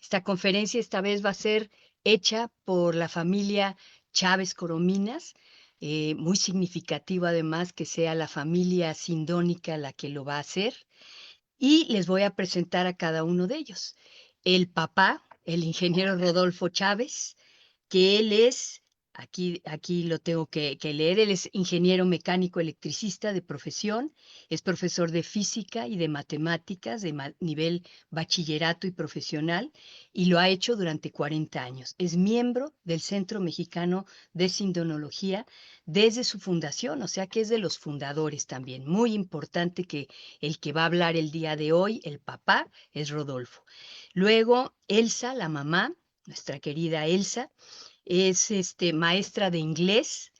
Esta conferencia esta vez va a ser hecha por la familia Chávez Corominas, muy significativo además que sea la familia sindónica la que lo va a hacer. Y les voy a presentar a cada uno de ellos. El papá, el ingeniero Rodolfo Chávez, que él es, aquí lo tengo que leer, él es ingeniero mecánico electricista de profesión, es profesor de física y de matemáticas de nivel bachillerato y profesional, y lo ha hecho durante 40 años. Es miembro del Centro Mexicano de Sindonología desde su fundación, o sea que es de los fundadores también. Muy importante que el que va a hablar el día de hoy, el papá, es Rodolfo. Luego, Elsa, la mamá, nuestra querida Elsa, es maestra de inglés.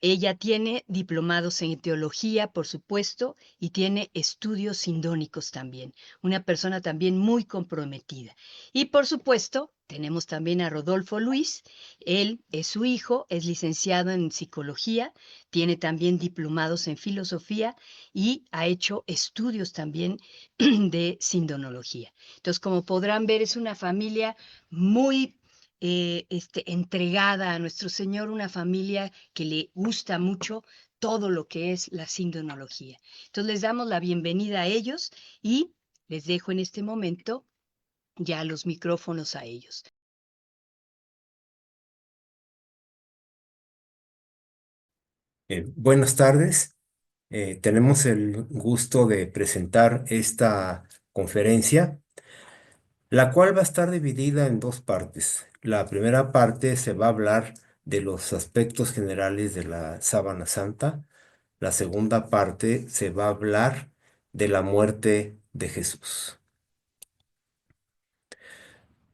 Ella tiene diplomados en teología, por supuesto, y tiene estudios sindónicos también. Una persona también muy comprometida. Y por supuesto, tenemos también a Rodolfo Luis. Él es su hijo, es licenciado en psicología, tiene también diplomados en filosofía y ha hecho estudios también de sindonología. Entonces, como podrán ver, es una familia muy entregada a nuestro Señor, una familia que le gusta mucho todo lo que es la sindonología. Entonces les damos la bienvenida a ellos y les dejo en este momento ya los micrófonos a ellos. Buenas tardes. Tenemos el gusto de presentar esta conferencia, la cual va a estar dividida en dos partes. La primera parte se va a hablar de los aspectos generales de la Sábana Santa. La segunda parte se va a hablar de la muerte de Jesús.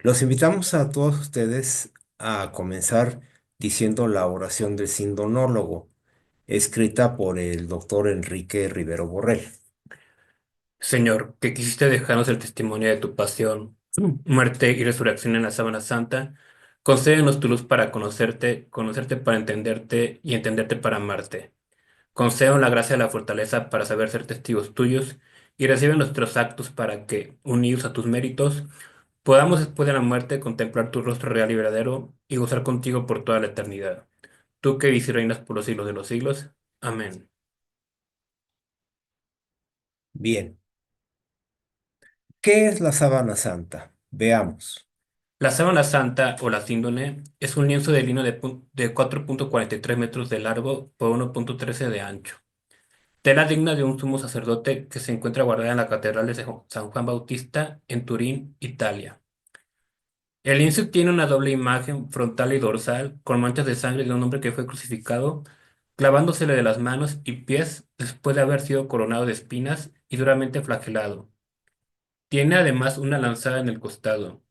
Los invitamos a todos ustedes a comenzar diciendo la oración del sindonólogo, escrita por el doctor Enrique Rivero Borrell. Señor, que quisiste dejarnos el testimonio de tu pasión, muerte y resurrección en la Sábana Santa, concédenos tu luz para conocerte, conocerte para entenderte y entenderte para amarte. Concédenos la gracia y la fortaleza para saber ser testigos tuyos y recibe nuestros actos para que, unidos a tus méritos, podamos después de la muerte contemplar tu rostro real y verdadero y gozar contigo por toda la eternidad. Tú que vives y reinas por los siglos de los siglos. Amén. Bien, ¿qué es la Sábana Santa? Veamos. La sábana santa o la síndone es un lienzo de lino de 4,43 metros de largo por 1,13 de ancho. Tela digna de un sumo sacerdote que se encuentra guardada en la Catedral de San Juan Bautista en Turín, Italia. El lienzo tiene una doble imagen frontal y dorsal con manchas de sangre de un hombre que fue crucificado, clavándosele de las manos y pies después de haber sido coronado de espinas y duramente flagelado. Tiene además una lanzada en el costado.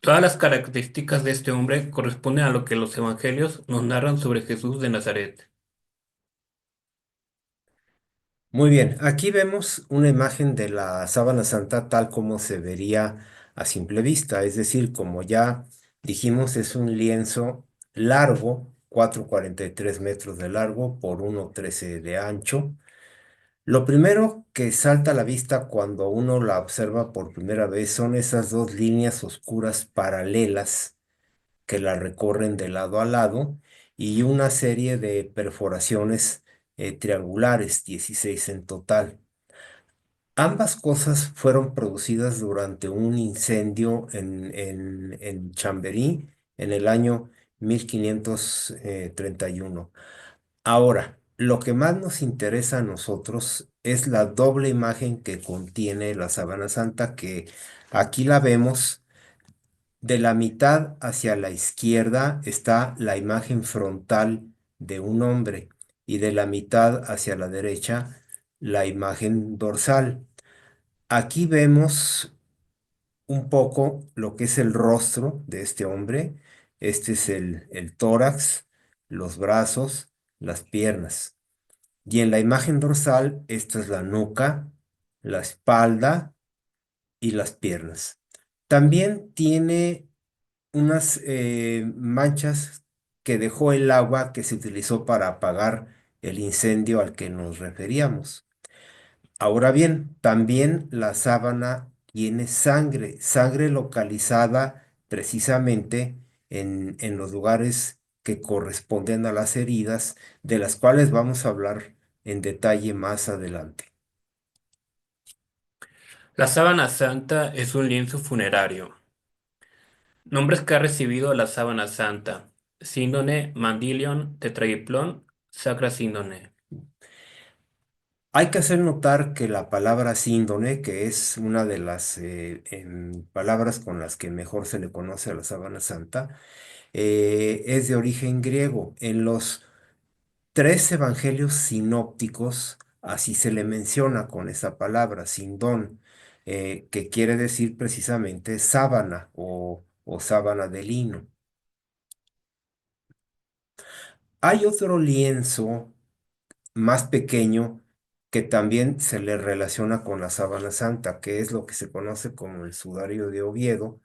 Todas las características de este hombre corresponden a lo que los evangelios nos narran sobre Jesús de Nazaret. Muy bien, aquí vemos una imagen de la Sábana Santa tal como se vería a simple vista, es decir, como ya dijimos, es un lienzo largo, 4,43 metros de largo por 1,13 de ancho. Lo primero que salta a la vista cuando uno la observa por primera vez son esas dos líneas oscuras paralelas que la recorren de lado a lado y una serie de perforaciones triangulares, 16 en total. Ambas cosas fueron producidas durante un incendio en Chamberí en el año 1531. Ahora, lo que más nos interesa a nosotros es la doble imagen que contiene la Sábana Santa, que aquí la vemos. De la mitad hacia la izquierda está la imagen frontal de un hombre y de la mitad hacia la derecha la imagen dorsal. Aquí vemos un poco lo que es el rostro de este hombre. Este es el tórax, los brazos, las piernas. Y en la imagen dorsal, esta es la nuca, la espalda y las piernas. También tiene unas manchas que dejó el agua que se utilizó para apagar el incendio al que nos referíamos. Ahora bien, también la sábana tiene sangre, sangre localizada precisamente en los lugares que corresponden a las heridas, de las cuales vamos a hablar en detalle más adelante. La sábana santa es un lienzo funerario. Nombres que ha recibido la sábana santa: síndone, mandilion, tetraiplón, sacra síndone. Hay que hacer notar que la palabra síndone, que es una de las palabras con las que mejor se le conoce a la sábana santa, es de origen griego. En los tres evangelios sinópticos, así se le menciona con esa palabra, sindón, que quiere decir precisamente sábana o sábana de lino. Hay otro lienzo más pequeño que también se le relaciona con la sábana santa, que es lo que se conoce como el sudario de Oviedo,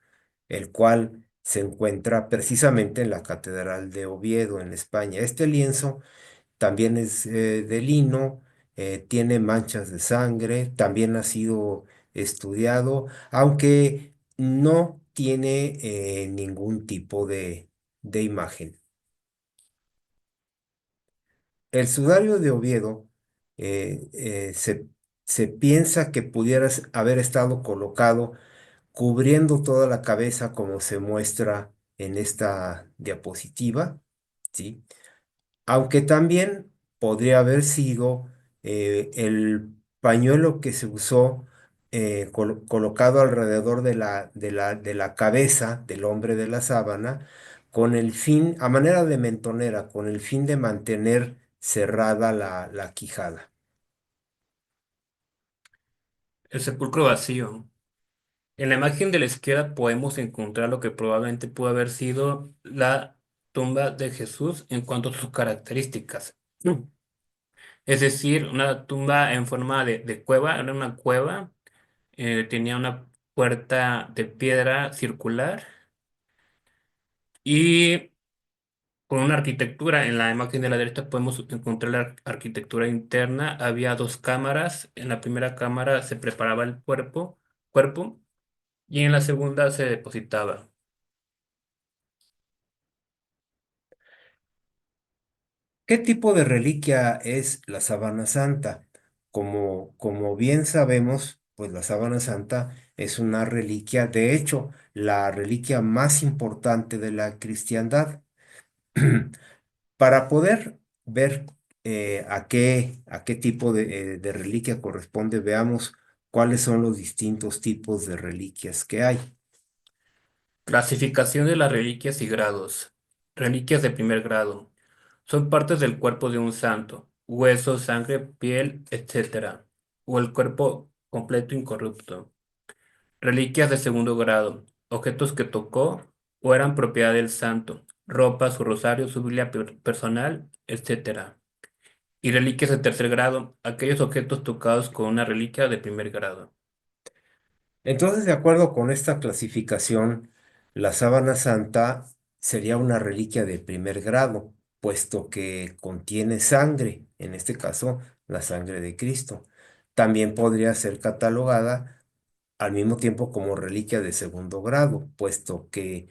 el cual se encuentra precisamente en la Catedral de Oviedo, en España. Este lienzo también es de lino, tiene manchas de sangre, también ha sido estudiado, aunque no tiene ningún tipo de imagen. El sudario de Oviedo se piensa que pudiera haber estado colocado cubriendo toda la cabeza como se muestra en esta diapositiva, ¿sí? Aunque también podría haber sido el pañuelo que se usó colocado alrededor de la cabeza del hombre de la sábana, con el fin, a manera de mentonera, con el fin de mantener cerrada la quijada. El sepulcro vacío. En la imagen de la izquierda podemos encontrar lo que probablemente pudo haber sido la tumba de Jesús en cuanto a sus características. Es decir, una tumba en forma de cueva, era una cueva, tenía una puerta de piedra circular y con una arquitectura. En la imagen de la derecha podemos encontrar la arquitectura interna. Había dos cámaras. En la primera cámara se preparaba el cuerpo y en la segunda se depositaba. ¿Qué tipo de reliquia es la sábana santa? Como bien sabemos, pues la sábana santa es una reliquia, de hecho, la reliquia más importante de la cristiandad. Para poder ver a qué tipo de reliquia corresponde, veamos cuáles son los distintos tipos de reliquias que hay. Clasificación de las reliquias y grados. Reliquias de primer grado. Son partes del cuerpo de un santo: hueso, sangre, piel, etcétera, o el cuerpo completo incorrupto. Reliquias de segundo grado: objetos que tocó o eran propiedad del santo: ropa, su rosario, su Biblia personal, etcétera. Y reliquias de tercer grado: aquellos objetos tocados con una reliquia de primer grado. Entonces, de acuerdo con esta clasificación, la sábana santa sería una reliquia de primer grado, puesto que contiene sangre, en este caso, la sangre de Cristo. También podría ser catalogada al mismo tiempo como reliquia de segundo grado, puesto que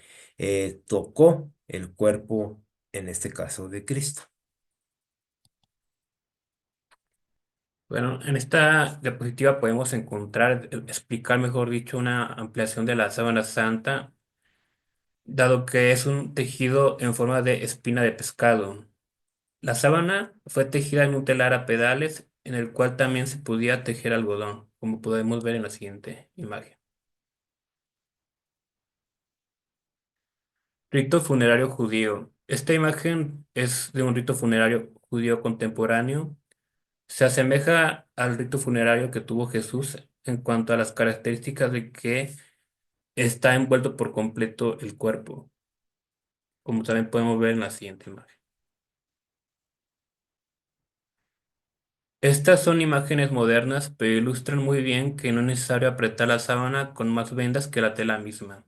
tocó el cuerpo, en este caso, de Cristo. Bueno, en esta diapositiva podemos encontrar, explicar, mejor dicho, una ampliación de la sábana santa, dado que es un tejido en forma de espina de pescado. La sábana fue tejida en un telar a pedales, en el cual también se podía tejer algodón, como podemos ver en la siguiente imagen. Rito funerario judío. Esta imagen es de un rito funerario judío contemporáneo. Se asemeja al rito funerario que tuvo Jesús en cuanto a las características de que está envuelto por completo el cuerpo, como también podemos ver en la siguiente imagen. Estas son imágenes modernas, pero ilustran muy bien que no es necesario apretar la sábana con más vendas que la tela misma.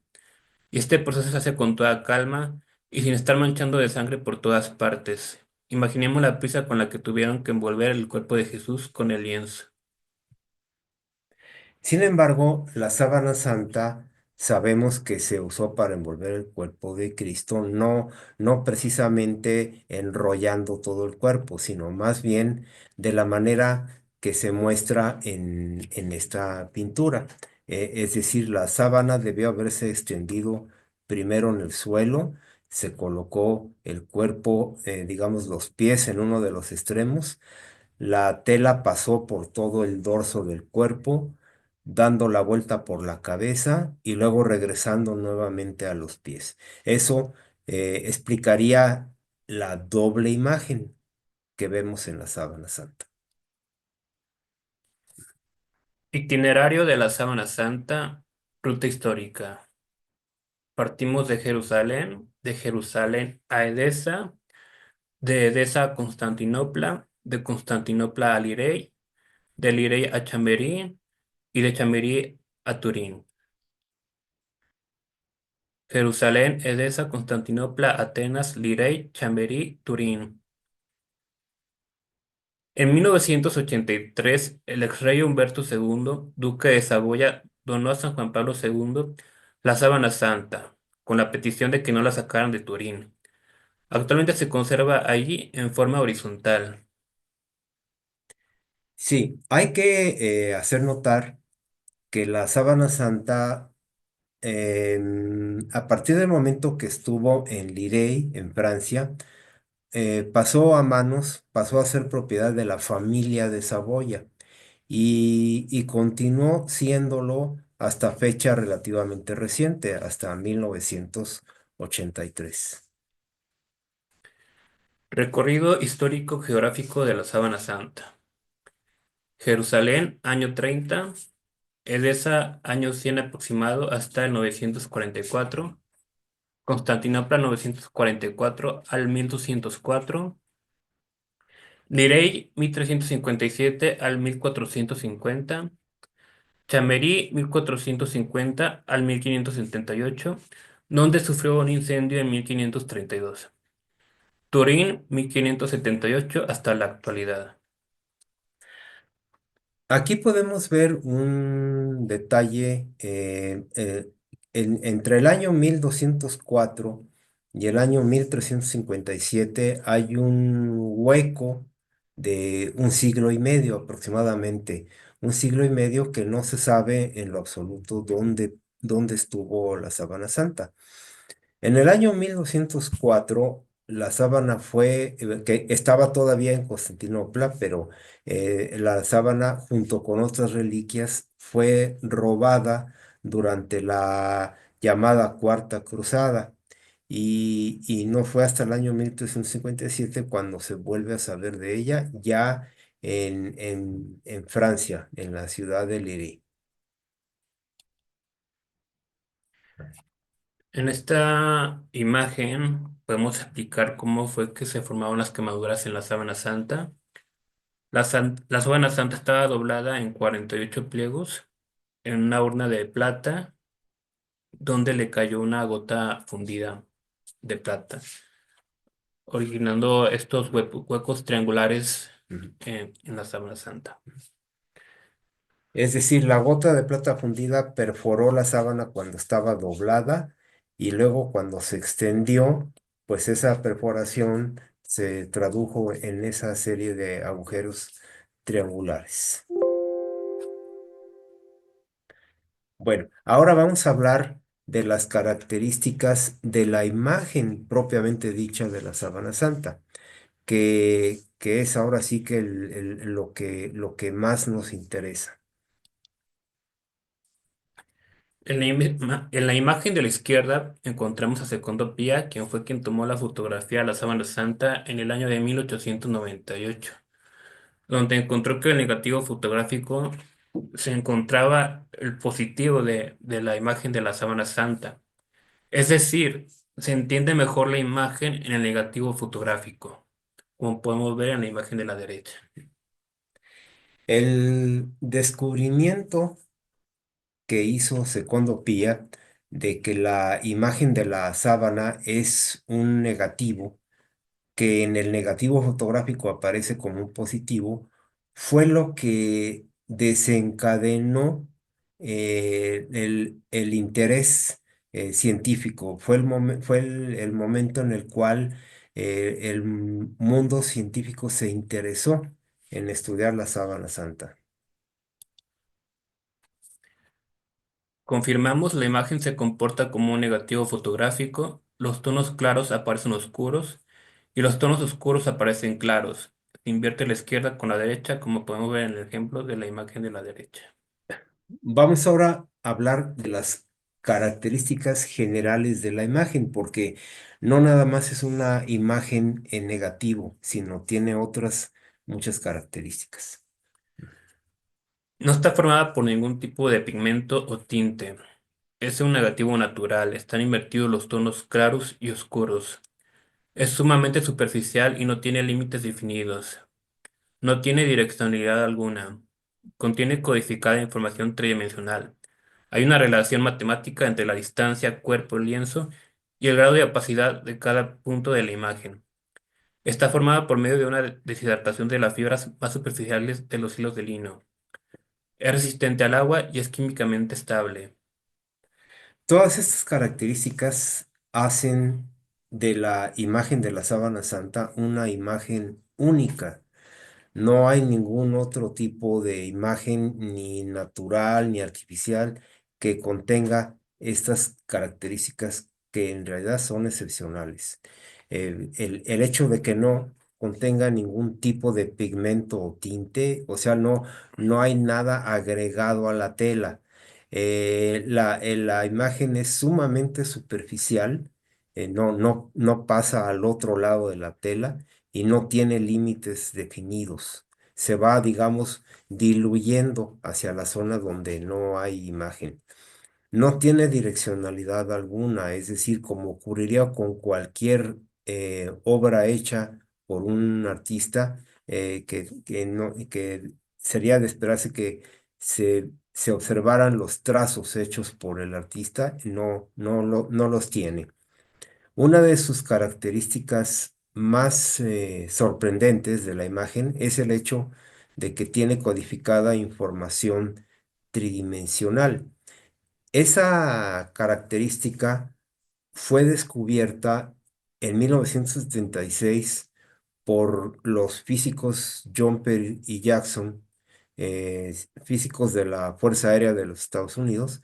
Y este proceso se hace con toda calma y sin estar manchando de sangre por todas partes. Imaginemos la prisa con la que tuvieron que envolver el cuerpo de Jesús con el lienzo. Sin embargo, la sábana santa sabemos que se usó para envolver el cuerpo de Cristo, no precisamente enrollando todo el cuerpo, sino más bien de la manera que se muestra en esta pintura. Es decir, la sábana debió haberse extendido primero en el suelo, se colocó el cuerpo, digamos, los pies en uno de los extremos. La tela pasó por todo el dorso del cuerpo, dando la vuelta por la cabeza y luego regresando nuevamente a los pies. Eso explicaría la doble imagen que vemos en la sábana santa. Itinerario de la Sábana Santa, ruta histórica. Partimos de Jerusalén a Edesa, de Edesa a Constantinopla, de Constantinopla a Lirey, de Lirey a Chamberí y de Chamberí a Turín. Jerusalén, Edesa, Constantinopla, Atenas, Lirey, Chamberí, Turín. En 1983, el ex-rey Humberto II, duque de Saboya, donó a San Juan Pablo II la sábana santa, con la petición de que no la sacaran de Turín. Actualmente se conserva allí en forma horizontal. Sí, hay que hacer notar que la sábana santa, a partir del momento que estuvo en Lirey, en Francia, pasó a ser propiedad de la familia de Saboya y continuó siéndolo hasta fecha relativamente reciente, hasta 1983. Recorrido histórico geográfico de la sábana santa. Jerusalén, año 30. Edesa, año 100 aproximado hasta el 944. Constantinopla, 944 al 1204. Nirey, 1357 al 1450. Chamerí, 1450 al 1578, donde sufrió un incendio en 1532. Turín, 1578 hasta la actualidad. Aquí podemos ver un detalle entre el año 1204 y el año 1357 hay un hueco de un siglo y medio aproximadamente, un siglo y medio que no se sabe en lo absoluto dónde estuvo la Sábana Santa. En el año 1204, la sábana que estaba todavía en Constantinopla, pero la sábana, junto con otras reliquias, fue robada durante la llamada Cuarta Cruzada. Y no fue hasta el año 1357 cuando se vuelve a saber de ella, ya en Francia, en la ciudad de Lille. En esta imagen podemos explicar cómo fue que se formaron las quemaduras en la sábana santa. La sábana santa estaba doblada en 48 pliegos en una urna de plata donde le cayó una gota fundida de plata, originando estos huecos triangulares en la sábana santa. Es decir, la gota de plata fundida perforó la sábana cuando estaba doblada y luego cuando se extendió, pues esa perforación se tradujo en esa serie de agujeros triangulares. Bueno, ahora vamos a hablar de las características de la imagen propiamente dicha de la sábana santa, que es ahora sí que lo que más nos interesa. En la imagen de la izquierda encontramos a Secondo Pía, quien fue quien tomó la fotografía de la sábana santa en el año de 1898, donde encontró que el negativo fotográfico se encontraba el positivo de la imagen de la sábana santa. Es decir, se entiende mejor la imagen en el negativo fotográfico, como podemos ver en la imagen de la derecha. El descubrimiento que hizo Secondo Pía de que la imagen de la sábana es un negativo, que en el negativo fotográfico aparece como un positivo, fue lo que desencadenó el interés científico, fue el momento en el cual el mundo científico se interesó en estudiar la sábana santa. Confirmamos, la imagen se comporta como un negativo fotográfico, los tonos claros aparecen oscuros y los tonos oscuros aparecen claros. Se invierte la izquierda con la derecha, como podemos ver en el ejemplo de la imagen de la derecha. Vamos ahora a hablar de las características generales de la imagen, porque no nada más es una imagen en negativo, sino tiene otras muchas características. No está formada por ningún tipo de pigmento o tinte. Es un negativo natural, están invertidos los tonos claros y oscuros. Es sumamente superficial y no tiene límites definidos. No tiene direccionalidad alguna. Contiene codificada información tridimensional. Hay una relación matemática entre la distancia cuerpo-lienzo y el grado de opacidad de cada punto de la imagen. Está formada por medio de una deshidratación de las fibras más superficiales de los hilos de lino. Es resistente al agua y es químicamente estable. Todas estas características hacen de la imagen de la sábana santa una imagen única. No hay ningún otro tipo de imagen, ni natural ni artificial, que contenga estas características que en realidad son excepcionales. El hecho de que no contenga ningún tipo de pigmento o tinte, o sea, no hay nada agregado a la tela. La imagen es sumamente superficial, no pasa al otro lado de la tela y no tiene límites definidos. Se va, digamos, diluyendo hacia la zona donde no hay imagen. No tiene direccionalidad alguna, es decir, como ocurriría con cualquier obra hecha por un artista, que sería de esperarse que se observaran los trazos hechos por el artista, no los tiene. Una de sus características más sorprendentes de la imagen es el hecho de que tiene codificada información tridimensional. Esa característica fue descubierta en 1976 por los físicos Jumper y Jackson, físicos de la Fuerza Aérea de los Estados Unidos,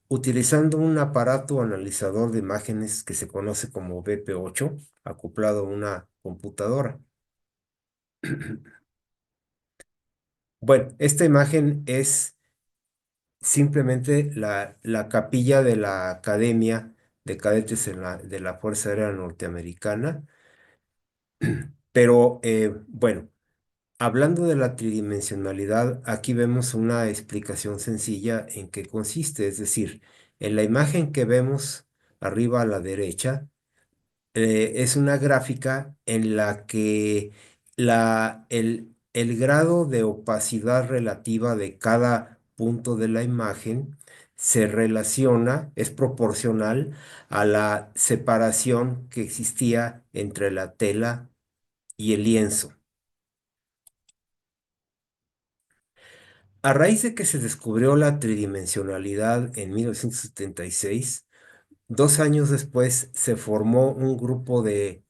utilizando un aparato analizador de imágenes que se conoce como BP8, acoplado a una computadora. Bueno, esta imagen es simplemente la capilla de la Academia de Cadetes de la Fuerza Aérea Norteamericana, pero bueno, hablando de la tridimensionalidad, aquí vemos una explicación sencilla en qué consiste, es decir, en la imagen que vemos arriba a la derecha, es una gráfica en la que el grado de opacidad relativa de cada punto de la imagen se relaciona, es proporcional a la separación que existía entre la tela y el lienzo. A raíz de que se descubrió la tridimensionalidad en 1976, 2 años después se formó un grupo de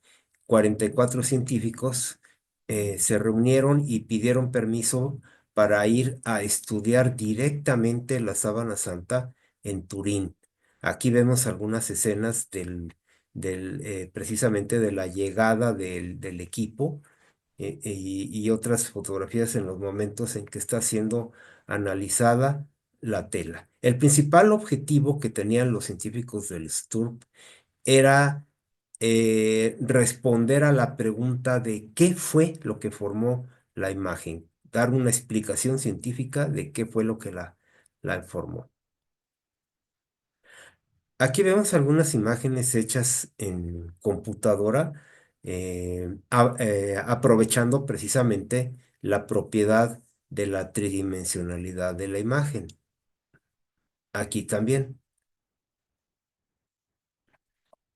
44 científicos, se reunieron y pidieron permiso para ir a estudiar directamente la sábana santa en Turín. Aquí vemos algunas escenas precisamente de la llegada del equipo, y otras fotografías en los momentos en que está siendo analizada la tela. El principal objetivo que tenían los científicos del STURP era responder a la pregunta de qué fue lo que formó la imagen, dar una explicación científica de qué fue lo que la formó. Aquí vemos algunas imágenes hechas en computadora, aprovechando precisamente la propiedad de la tridimensionalidad de la imagen. Aquí también.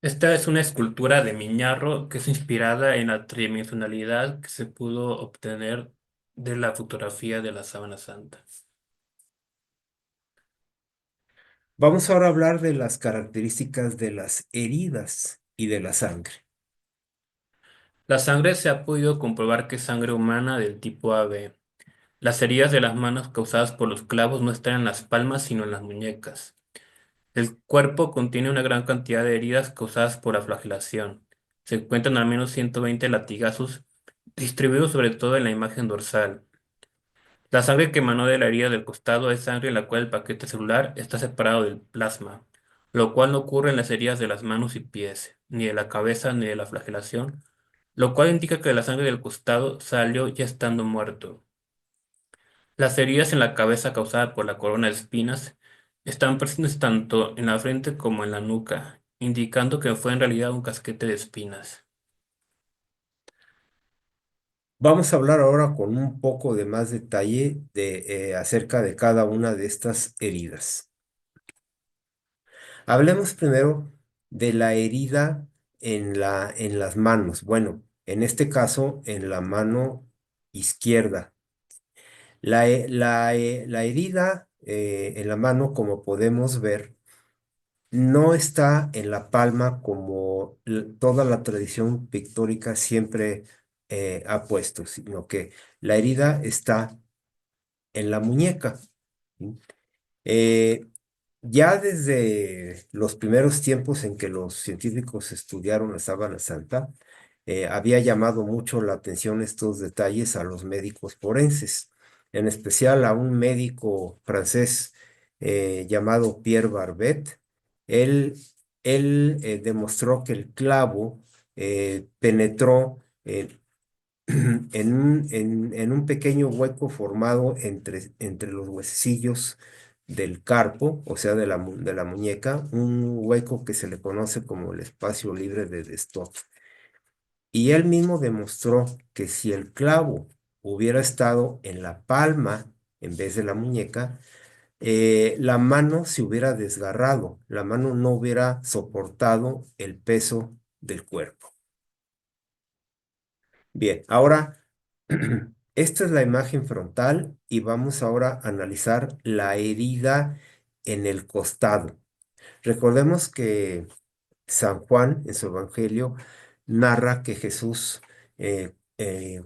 Esta es una escultura de Miñarro que es inspirada en la tridimensionalidad que se pudo obtener de la fotografía de la Sábana Santa. Vamos ahora a hablar de las características de las heridas y de la sangre. La sangre se ha podido comprobar que es sangre humana del tipo AB. Las heridas de las manos causadas por los clavos no están en las palmas, sino en las muñecas. El cuerpo contiene una gran cantidad de heridas causadas por la flagelación. Se encuentran al menos 120 latigazos distribuidos sobre todo en la imagen dorsal. La sangre que emanó de la herida del costado es sangre en la cual el paquete celular está separado del plasma, lo cual no ocurre en las heridas de las manos y pies, ni de la cabeza ni de la flagelación, lo cual indica que la sangre del costado salió ya estando muerto. Las heridas en la cabeza causadas por la corona de espinas están presentes tanto en la frente como en la nuca, indicando que fue en realidad un casquete de espinas. Vamos a hablar ahora con un poco de más detalle acerca de cada una de estas heridas. Hablemos primero de la herida en las manos. Bueno, en este caso, en la mano izquierda. La herida en la mano, como podemos ver, no está en la palma como toda la tradición pictórica siempre ha puesto, sino que la herida está en la muñeca. ¿Sí? Eh, ya desde los primeros tiempos en que los científicos estudiaron la sábana santa, había llamado mucho la atención estos detalles a los médicos forenses, en especial a un médico francés llamado Pierre Barbet. Él, él demostró que el clavo penetró en un pequeño hueco formado entre los huesecillos del carpo, o sea, de la muñeca, un hueco que se le conoce como el espacio libre de Destot. Y él mismo demostró que si el clavo hubiera estado en la palma en vez de la muñeca, la mano se hubiera desgarrado, la mano no hubiera soportado el peso del cuerpo. Bien, ahora esta es la imagen frontal y vamos ahora a analizar la herida en el costado. Recordemos que San Juan en su evangelio narra que Jesús,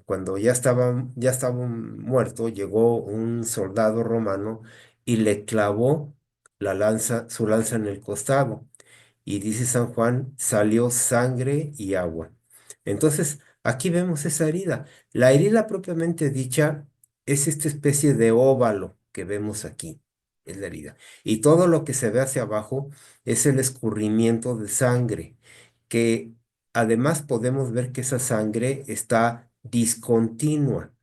cuando ya estaba muerto, llegó un soldado romano y le clavó su lanza en el costado. Y dice San Juan, salió sangre y agua. Entonces, aquí vemos esa herida. La herida propiamente dicha es esta especie de óvalo que vemos aquí, es la herida. Y todo lo que se ve hacia abajo es el escurrimiento de sangre, que además podemos ver que esa sangre está discontinua.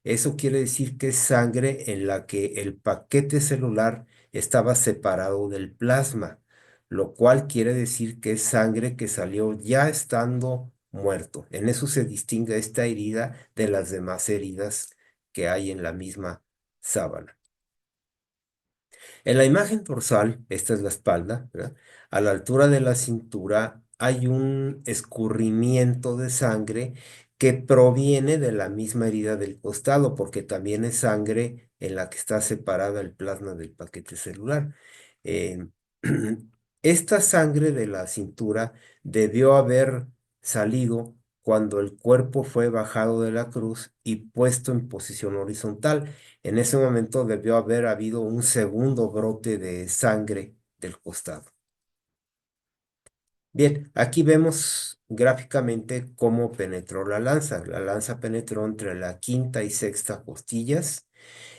Eso quiere decir que es sangre en la que el paquete celular estaba separado del plasma, lo cual quiere decir que es sangre que salió ya estando muerto. En eso se distingue esta herida de las demás heridas que hay en la misma sábana. En la imagen dorsal, esta es la espalda, ¿verdad? A la altura de la cintura hay un escurrimiento de sangre que proviene de la misma herida del costado, porque también es sangre en la que está separada el plasma del paquete celular. Eh, esta sangre de la cintura debió haber salido cuando el cuerpo fue bajado de la cruz y puesto en posición horizontal. En ese momento debió haber habido un segundo brote de sangre del costado. Bien, aquí vemos gráficamente cómo penetró la lanza. La lanza penetró entre la quinta y sexta costillas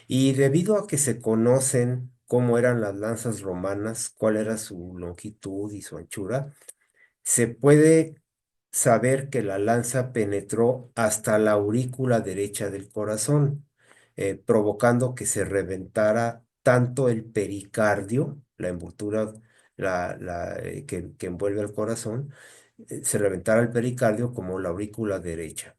y debido a que se conocen cómo eran las lanzas romanas, cuál era su longitud y su anchura, se puede saber que la lanza penetró hasta la aurícula derecha del corazón, provocando que se reventara tanto el pericardio, la envoltura que envuelve el corazón, se reventara el pericardio como la aurícula derecha.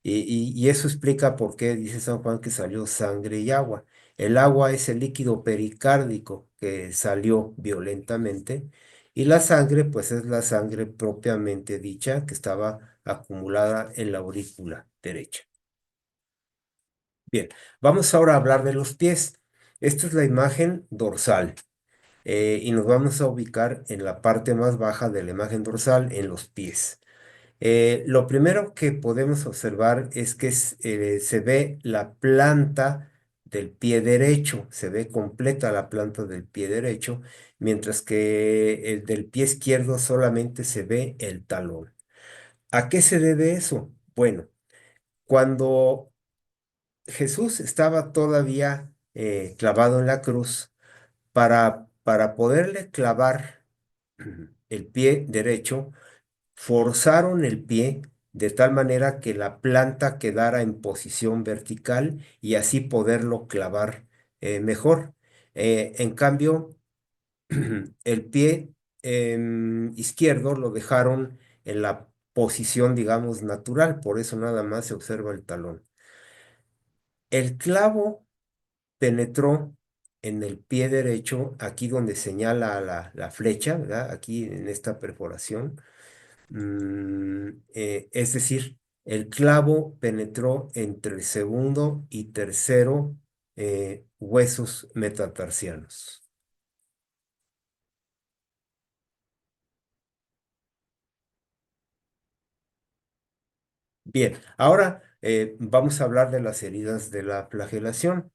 Y eso explica por qué dice San Juan que salió sangre y agua. El agua es el líquido pericárdico que salió violentamente y la sangre, pues es la sangre propiamente dicha que estaba acumulada en la aurícula derecha. Bien, vamos ahora a hablar de los pies. Esta es la imagen dorsal. y nos vamos a ubicar en la parte más baja de la imagen dorsal, en los pies. Lo primero que podemos observar es que se ve la planta del pie derecho, se ve completa la planta del pie derecho, mientras que el del pie izquierdo solamente se ve el talón. ¿A qué se debe eso? Bueno, cuando Jesús estaba todavía clavado en la cruz, para poderle clavar el pie derecho, forzaron el pie de tal manera que la planta quedara en posición vertical y así poderlo clavar mejor. En cambio, el pie izquierdo lo dejaron en la posición, digamos, natural, por eso nada más se observa el talón. El clavo penetró en el pie derecho, aquí donde señala la flecha, ¿verdad? Aquí en esta perforación. Es decir, el clavo penetró entre el segundo y tercero huesos metatarsianos. Bien, ahora vamos a hablar de las heridas de la flagelación.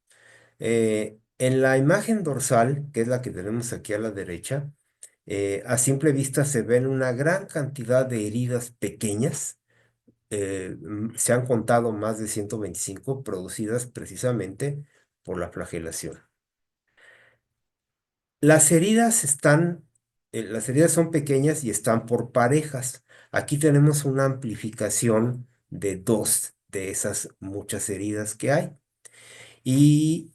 En la imagen dorsal, que es la que tenemos aquí a la derecha, a simple vista se ven una gran cantidad de heridas pequeñas. Se han contado más de 125 producidas precisamente por la flagelación. Las heridas son pequeñas y están por parejas. Aquí tenemos una amplificación de dos de esas muchas heridas que hay. Y,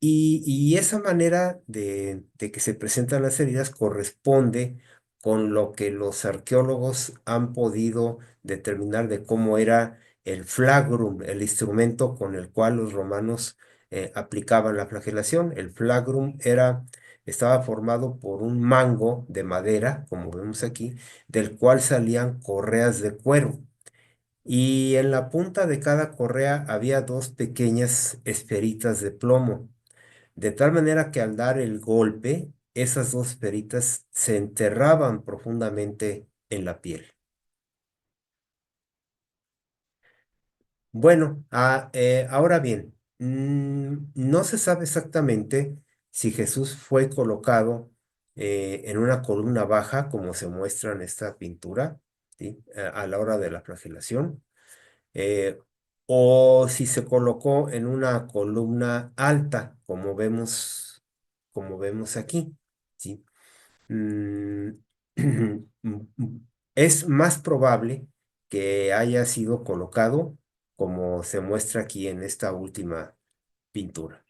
y esa manera de que se presentan las heridas corresponde con lo que los arqueólogos han podido determinar de cómo era el flagrum, el instrumento con el cual los romanos aplicaban la flagelación. El flagrum estaba formado por un mango de madera, como vemos aquí, del cual salían correas de cuero. Y en la punta de cada correa había dos pequeñas esferitas de plomo, de tal manera que al dar el golpe, esas dos esferitas se enterraban profundamente en la piel. Bueno, ahora bien, no se sabe exactamente si Jesús fue colocado en una columna baja, como se muestra en esta pintura, ¿sí? A la hora de la flagelación, eh, o si se colocó en una columna alta, como vemos aquí, ¿sí? Mm, es más probable que haya sido colocado como se muestra aquí en esta última pintura.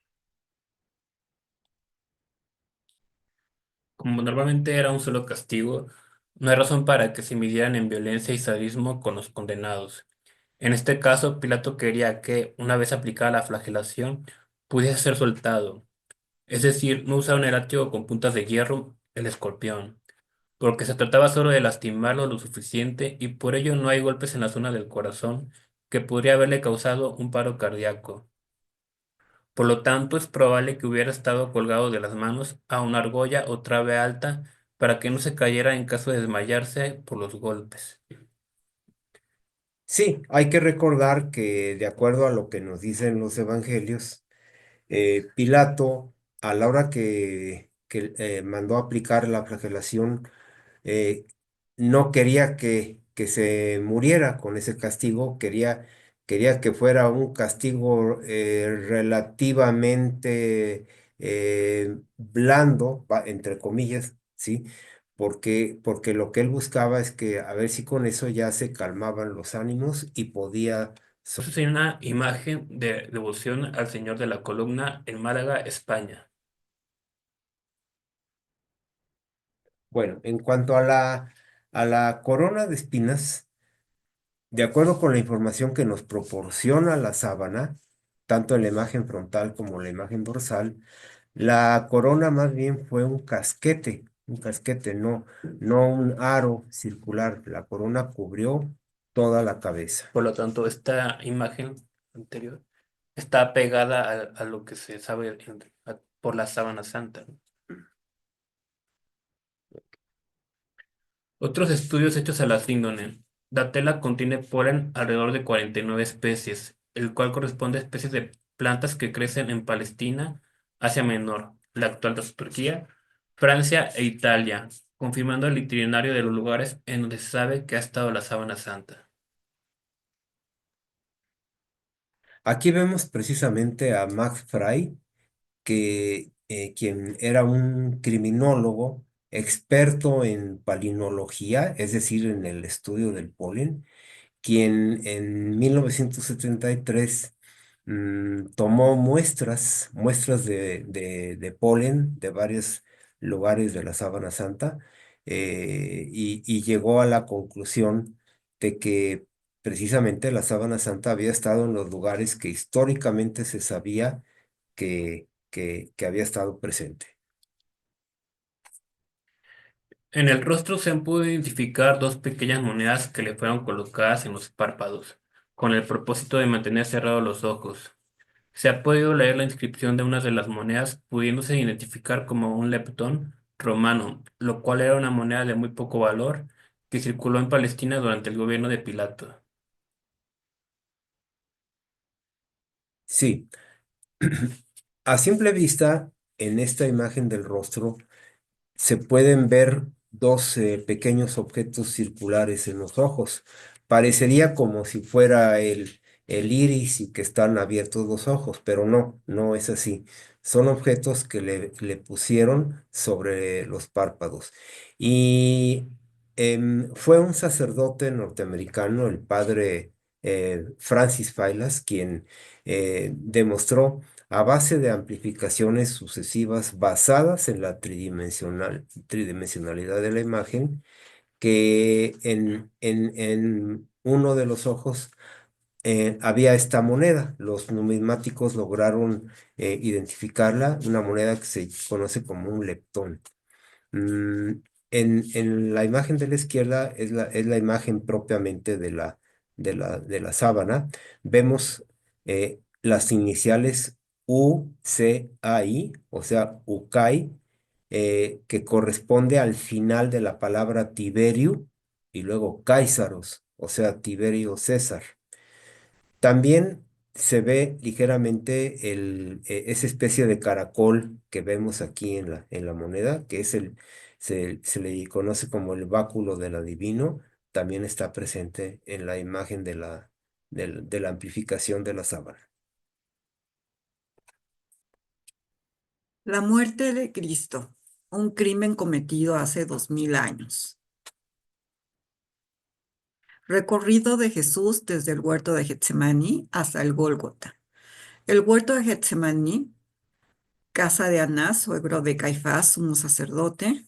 Como normalmente era un solo castigo, no hay razón para que se midieran en violencia y sadismo con los condenados. En este caso, Pilato quería que, una vez aplicada la flagelación, pudiese ser soltado, es decir, no usar un látigo con puntas de hierro, el escorpión, porque se trataba solo de lastimarlo lo suficiente y por ello no hay golpes en la zona del corazón que podría haberle causado un paro cardíaco. Por lo tanto, es probable que hubiera estado colgado de las manos a una argolla o trave alta para que no se cayera en caso de desmayarse por los golpes. Sí, hay que recordar que de acuerdo a lo que nos dicen los evangelios, Pilato, a la hora que mandó aplicar la flagelación, eh, no quería que se muriera con ese castigo, quería que fuera un castigo relativamente blando, entre comillas, ¿sí? Porque lo que él buscaba es que a ver si con eso ya se calmaban los ánimos y podía. Esto sería una imagen de devoción al Señor de la Columna en Málaga, España. Bueno, en cuanto a la corona de espinas, de acuerdo con la información que nos proporciona la sábana, tanto en la imagen frontal como la imagen dorsal, la corona más bien fue un casquete, no un aro circular. La corona cubrió toda la cabeza. Por lo tanto, esta imagen anterior está pegada a lo que se sabe por la sábana santa. Otros estudios hechos a la síndone. La tela contiene polen alrededor de 49 especies, el cual corresponde a especies de plantas que crecen en Palestina, Asia Menor, la actual Turquía, Francia e Italia, confirmando el itinerario de los lugares en donde se sabe que ha estado la sábana santa. Aquí vemos precisamente a Max Fry, que quien era un criminólogo experto en palinología, es decir, en el estudio del polen, quien en 1973 tomó muestras de polen de varios lugares de la Sábana Santa, y llegó a la conclusión de que precisamente la Sábana Santa había estado en los lugares que históricamente se sabía que había estado presente. En el rostro se han podido identificar dos pequeñas monedas que le fueron colocadas en los párpados, con el propósito de mantener cerrados los ojos. Se ha podido leer la inscripción de una de las monedas, pudiéndose identificar como un leptón romano, lo cual era una moneda de muy poco valor que circuló en Palestina durante el gobierno de Pilato. Sí, a simple vista, en esta imagen del rostro, se pueden ver dos pequeños objetos circulares en los ojos. Parecería como si fuera el iris y que están abiertos los ojos, pero no, no es así. Son objetos que le pusieron sobre los párpados. Y fue un sacerdote norteamericano, el padre Francis Failas, quien demostró a base de amplificaciones sucesivas basadas en la tridimensionalidad de la imagen, que en uno de los ojos había esta moneda. Los numismáticos lograron identificarla, una moneda que se conoce como un leptón. Mm, en la imagen de la izquierda es la imagen propiamente de la sábana. Vemos las iniciales UCAI, o sea, UCAI, que corresponde al final de la palabra Tiberio, y luego Cáisaros, o sea, Tiberio César. También se ve ligeramente esa especie de caracol que vemos aquí en la moneda, que es se le conoce como el báculo del adivino. También está presente en la imagen de la amplificación de la sábana. La muerte de Cristo, un crimen cometido hace 2000 años. Recorrido de Jesús desde el huerto de Getsemaní hasta el Gólgota. El huerto de Getsemaní, casa de Anás, suegro de Caifás, sumo sacerdote,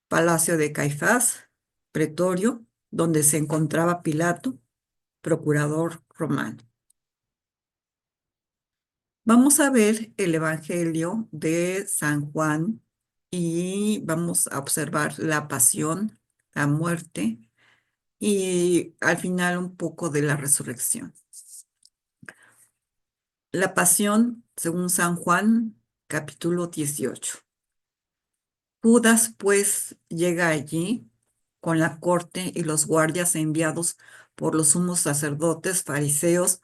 palacio de Caifás, pretorio, donde se encontraba Pilato, procurador romano. Vamos a ver el Evangelio de San Juan y vamos a observar la pasión, la muerte y al final un poco de la resurrección. La pasión, según San Juan, capítulo 18. Judas, pues, llega allí con la corte y los guardias enviados por los sumos sacerdotes fariseos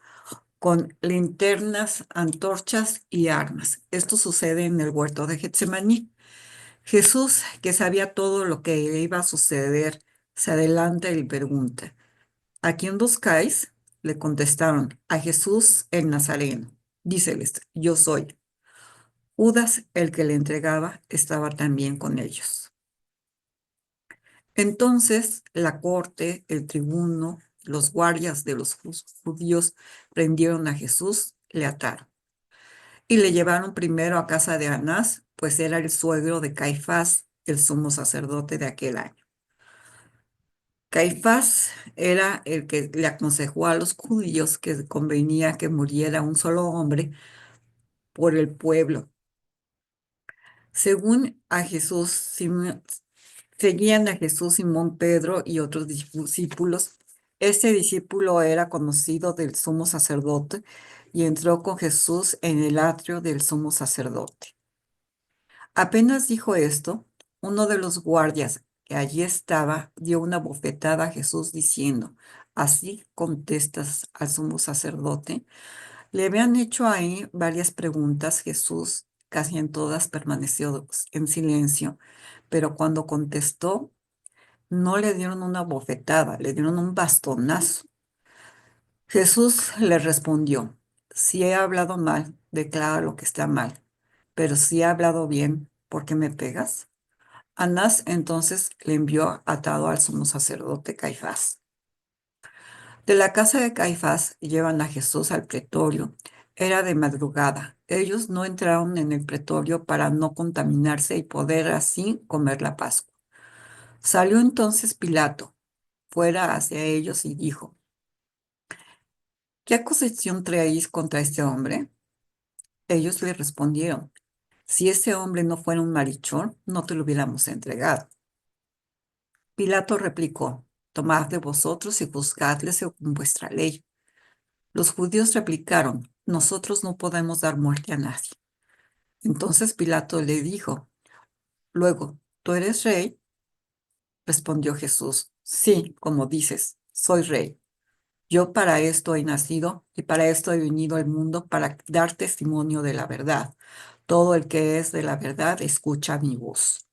con linternas, antorchas y armas. Esto sucede en el huerto de Getsemaní. Jesús, que sabía todo lo que iba a suceder, se adelanta y le pregunta: ¿a quién buscáis? Le contestaron: a Jesús el Nazareno. Díceles: yo soy. Judas, el que le entregaba, estaba también con ellos. Entonces la corte, el tribuno, los guardias de los judíos prendieron a Jesús, le ataron y le llevaron primero a casa de Anás, pues era el suegro de Caifás, el sumo sacerdote de aquel año. Caifás era el que le aconsejó a los judíos que convenía que muriera un solo hombre por el pueblo. Según a Jesús, seguían a Jesús Simón Pedro y otros discípulos. Este discípulo era conocido del sumo sacerdote y entró con Jesús en el atrio del sumo sacerdote. Apenas dijo esto, uno de los guardias que allí estaba, dio una bofetada a Jesús diciendo, ¿así contestas al sumo sacerdote? Le habían hecho ahí varias preguntas. Jesús casi en todas permaneció en silencio, pero cuando contestó, no le dieron una bofetada, le dieron un bastonazo. Jesús le respondió, si he hablado mal, declara lo que está mal, pero si he hablado bien, ¿por qué me pegas? Anás entonces le envió atado al sumo sacerdote Caifás. De la casa de Caifás llevan a Jesús al pretorio. Era de madrugada. Ellos no entraron en el pretorio para no contaminarse y poder así comer la Pascua. Salió entonces Pilato fuera hacia ellos y dijo, ¿qué acusación traéis contra este hombre? Ellos le respondieron, si ese hombre no fuera un malhechor, no te lo hubiéramos entregado. Pilato replicó, tomad de vosotros y juzgadle según vuestra ley. Los judíos replicaron, nosotros no podemos dar muerte a nadie. Entonces Pilato le dijo, luego, ¿tú eres rey? Respondió Jesús, sí, como dices, soy rey. Yo para esto he nacido y para esto he venido al mundo para dar testimonio de la verdad. Todo el que es de la verdad escucha mi voz.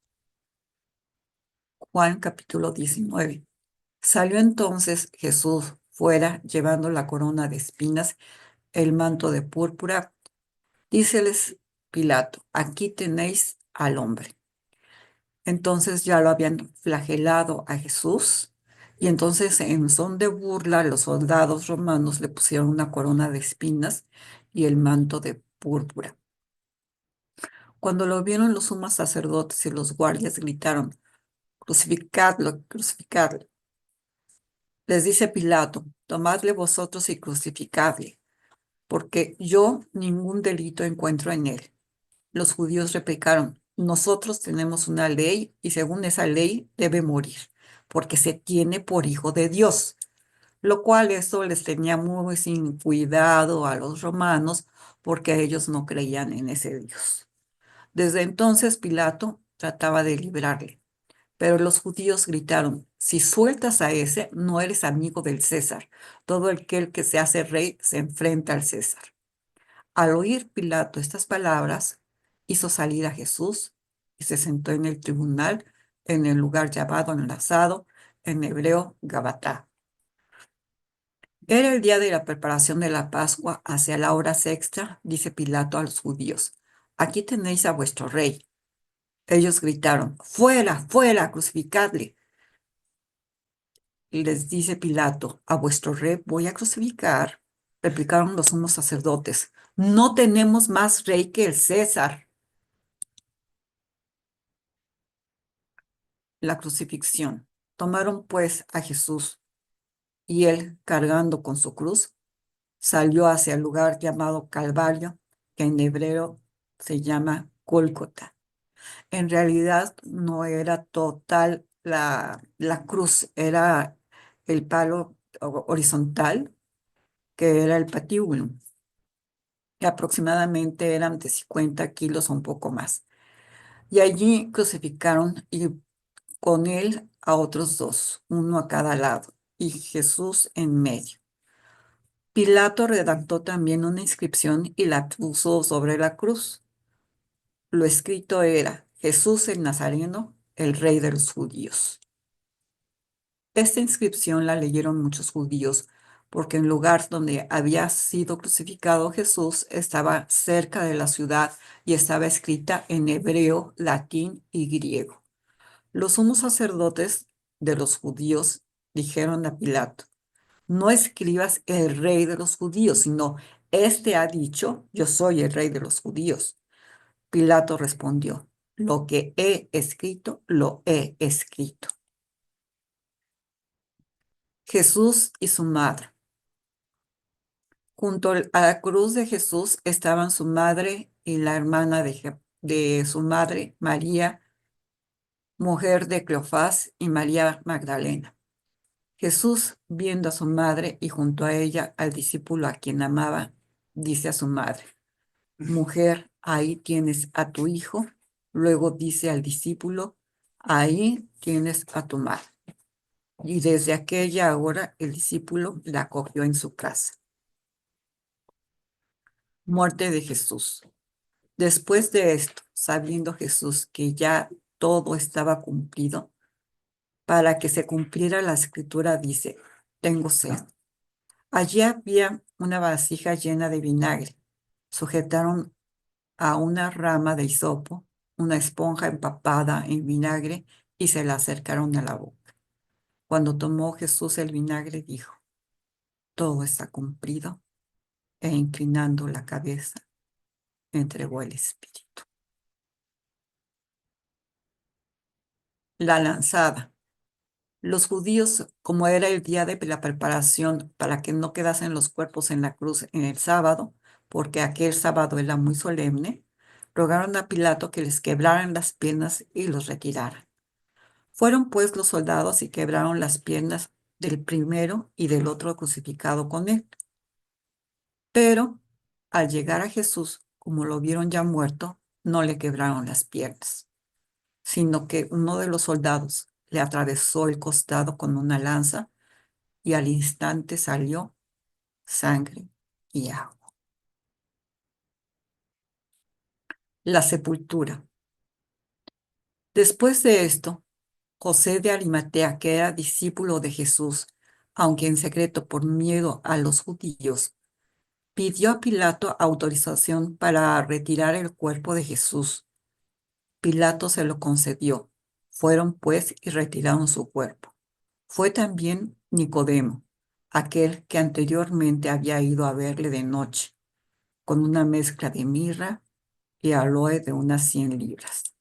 Juan capítulo 19. Salió entonces Jesús fuera llevando la corona de espinas, el manto de púrpura. Díceles Pilato, aquí tenéis al hombre. Entonces ya lo habían flagelado a Jesús y entonces en son de burla los soldados romanos le pusieron una corona de espinas y el manto de púrpura. Cuando lo vieron los sumos sacerdotes y los guardias gritaron, crucificadlo, crucificadlo. Les dice Pilato, tomadle vosotros y crucificadle, porque yo ningún delito encuentro en él. Los judíos replicaron, nosotros tenemos una ley y según esa ley debe morir, porque se tiene por hijo de Dios, lo cual eso les tenía muy sin cuidado a los romanos, porque ellos no creían en ese Dios. Desde entonces Pilato trataba de librarle, pero los judíos gritaron, si sueltas a ese, no eres amigo del César. Todo aquel que se hace rey se enfrenta al César. Al oír Pilato estas palabras, hizo salir a Jesús y se sentó en el tribunal en el lugar llamado enlazado, en hebreo Gabatá. Era el día de la preparación de la Pascua, hacia la hora sexta, dice Pilato a los judíos, aquí tenéis a vuestro rey. Ellos gritaron, fuera, fuera, crucificadle. Y les dice Pilato, a vuestro rey voy a crucificar. Replicaron los sumos sacerdotes, no tenemos más rey que el César. La crucifixión. Tomaron pues a Jesús y él, cargando con su cruz, salió hacia el lugar llamado Calvario, que en hebreo se llama Gólgota. En realidad no era total la cruz, era el palo horizontal, que era el patíbulo, que aproximadamente eran de 50 kilos o un poco más. Y allí crucificaron y con él a otros dos, uno a cada lado, y Jesús en medio. Pilato redactó también una inscripción y la puso sobre la cruz. Lo escrito era, Jesús el Nazareno, el rey de los judíos. Esta inscripción la leyeron muchos judíos porque el lugar donde había sido crucificado Jesús estaba cerca de la ciudad y estaba escrita en hebreo, latín y griego. Los sumos sacerdotes de los judíos dijeron a Pilato, no escribas el rey de los judíos, sino este ha dicho, yo soy el rey de los judíos. Pilato respondió, lo que he escrito, lo he escrito. Jesús y su madre. Junto a la cruz de Jesús estaban su madre y la hermana de su madre, María, mujer de Cleofás, y María Magdalena. Jesús, viendo a su madre y junto a ella al discípulo a quien amaba, dice a su madre, mujer, ahí tienes a tu hijo. Luego dice al discípulo, ahí tienes a tu madre. Y desde aquella hora el discípulo la acogió en su casa. Muerte de Jesús. Después de esto, sabiendo Jesús que ya todo estaba cumplido, para que se cumpliera la escritura, dice, tengo sed. Allí había una vasija llena de vinagre. Sujetaron a una rama de hisopo, una esponja empapada en vinagre, y se la acercaron a la boca. Cuando tomó Jesús el vinagre, dijo, todo está cumplido, e inclinando la cabeza, entregó el espíritu. La lanzada. Los judíos, como era el día de la preparación para que no quedasen los cuerpos en la cruz en el sábado, porque aquel sábado era muy solemne, rogaron a Pilato que les quebraran las piernas y los retiraran. Fueron pues los soldados y quebraron las piernas del primero y del otro crucificado con él. Pero al llegar a Jesús, como lo vieron ya muerto, no le quebraron las piernas, sino que uno de los soldados le atravesó el costado con una lanza y al instante salió sangre y agua. La sepultura. Después de esto, José de Arimatea, que era discípulo de Jesús, aunque en secreto por miedo a los judíos, pidió a Pilato autorización para retirar el cuerpo de Jesús. Pilato se lo concedió. Fueron pues y retiraron su cuerpo. Fue también Nicodemo, aquel que anteriormente había ido a verle de noche, con una mezcla de mirra y aloe de unas 100 libras.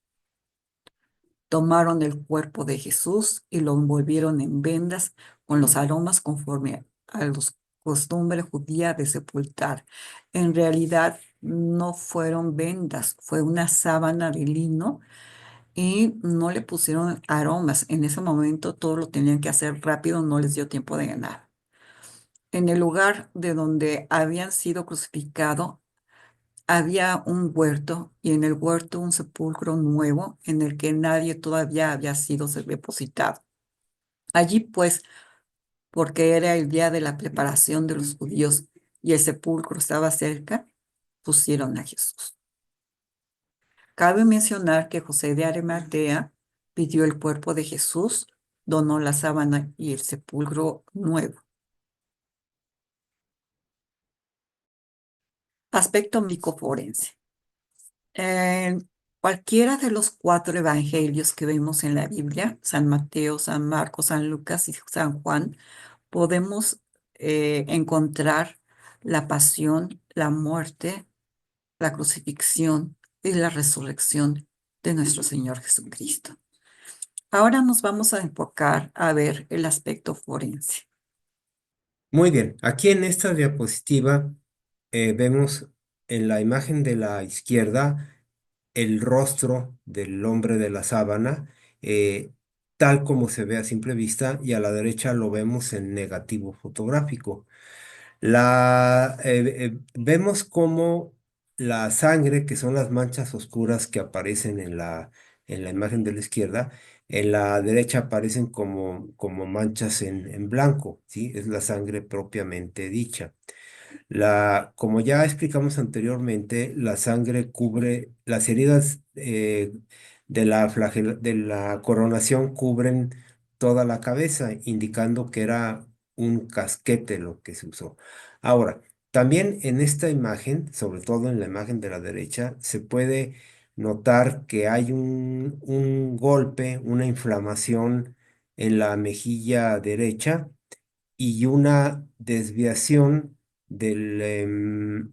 Tomaron el cuerpo de Jesús y lo envolvieron en vendas con los aromas conforme a las costumbres judías de sepultar. En realidad no fueron vendas, fue una sábana de lino y no le pusieron aromas. En ese momento todo lo tenían que hacer rápido, no les dio tiempo de ganar. En el lugar de donde habían sido crucificados había un huerto y en el huerto un sepulcro nuevo en el que nadie todavía había sido depositado. Allí pues, porque era el día de la preparación de los judíos y el sepulcro estaba cerca, pusieron a Jesús. Cabe mencionar que José de Arimatea pidió el cuerpo de Jesús, donó la sábana y el sepulcro nuevo. Aspecto médico-forense. En cualquiera de los 4 evangelios que vemos en la Biblia, San Mateo, San Marcos, San Lucas y San Juan, podemos encontrar la pasión, la muerte, la crucifixión y la resurrección de nuestro Señor Jesucristo. Ahora nos vamos a enfocar a ver el aspecto forense. Muy bien, aquí en esta diapositiva vemos en la imagen de la izquierda el rostro del hombre de la sábana, tal como se ve a simple vista, y a la derecha lo vemos en negativo fotográfico. Vemos como la sangre, que son las manchas oscuras que aparecen en la imagen de la izquierda, en la derecha aparecen como manchas en blanco, ¿sí? Es la sangre propiamente dicha. Como ya explicamos anteriormente, la sangre cubre las heridas de la coronación, cubren toda la cabeza, indicando que era un casquete lo que se usó. Ahora, también en esta imagen, sobre todo en la imagen de la derecha, se puede notar que hay un golpe, una inflamación en la mejilla derecha y una desviación del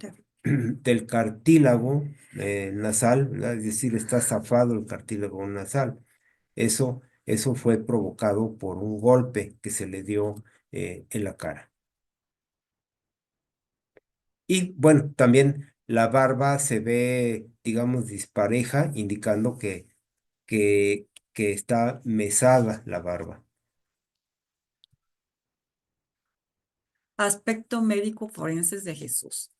cartílago nasal, ¿verdad? Es decir, está zafado el cartílago nasal. Eso fue provocado por un golpe que se le dio en la cara. Y bueno, también la barba se ve, digamos, dispareja, indicando que está mesada la barba. Aspecto médico forense de Jesús.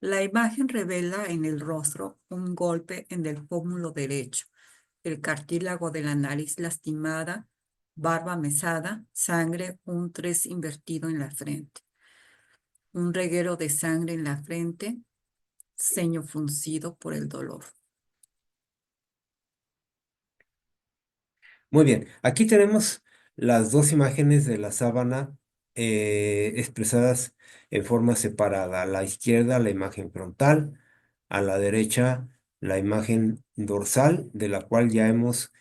La imagen revela en el rostro un golpe en el pómulo derecho. el cartílago de la nariz lastimada, barba mesada, sangre, un 3 invertido en la frente, un reguero de sangre en la frente, ceño fruncido por el dolor. Muy bien, aquí tenemos las dos imágenes de la sábana expresadas en forma separada. A la izquierda la imagen frontal, a la derecha la imagen dorsal, de la cual ya hemos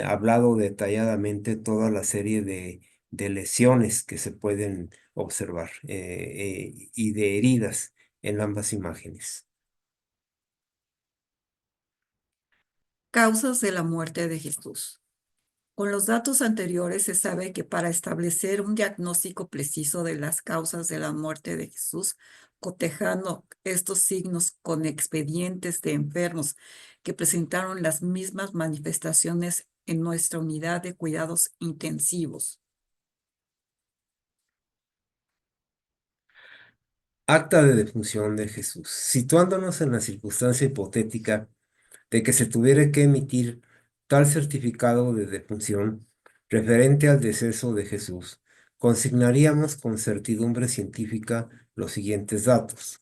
hablado detalladamente toda la serie de lesiones que se pueden observar y de heridas en ambas imágenes. Causas de la muerte de Jesús. Con los datos anteriores se sabe que para establecer un diagnóstico preciso de las causas de la muerte de Jesús, cotejando estos signos con expedientes de enfermos que presentaron las mismas manifestaciones en nuestra unidad de cuidados intensivos. Acta de defunción de Jesús. Situándonos en la circunstancia hipotética de que se tuviera que emitir tal certificado de defunción referente al deceso de Jesús, consignaríamos con certidumbre científica los siguientes datos.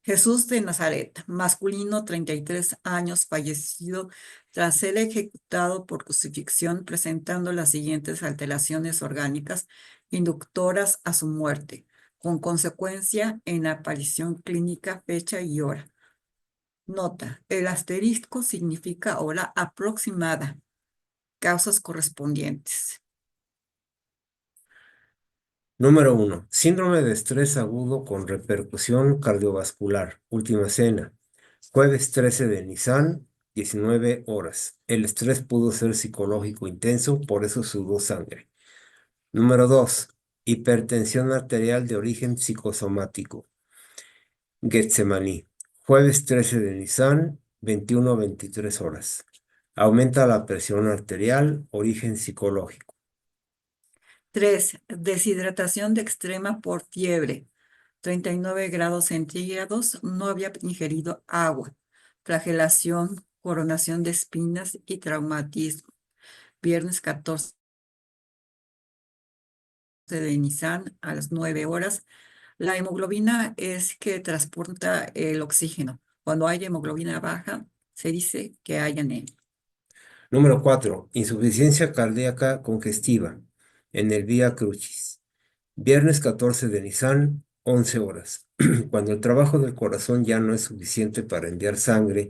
Jesús de Nazaret, masculino, 33 años, fallecido tras ser ejecutado por crucifixión, presentando las siguientes alteraciones orgánicas inductoras a su muerte, con consecuencia en aparición clínica, fecha y hora. Nota: el asterisco significa hora aproximada. Causas correspondientes. Número 1. Síndrome de estrés agudo con repercusión cardiovascular. Última cena. Jueves 13 de Nisan, 19 horas. El estrés pudo ser psicológico intenso, por eso sudó sangre. Número 2. Hipertensión arterial de origen psicosomático. Getsemaní. Jueves 13 de Nisan, 21-23 horas. Aumenta la presión arterial, origen psicológico. 3. Deshidratación de extrema por fiebre. 39 grados centígrados, no había ingerido agua. Flagelación, coronación de espinas y traumatismo. Viernes 14 de Nisan a las 9 horas. La hemoglobina es que transporta el oxígeno. Cuando hay hemoglobina baja, se dice que hay anemia. Número 4. Insuficiencia cardíaca congestiva en el Vía Crucis. Viernes 14 de Nisan, 11 horas. Cuando el trabajo del corazón ya no es suficiente para enviar sangre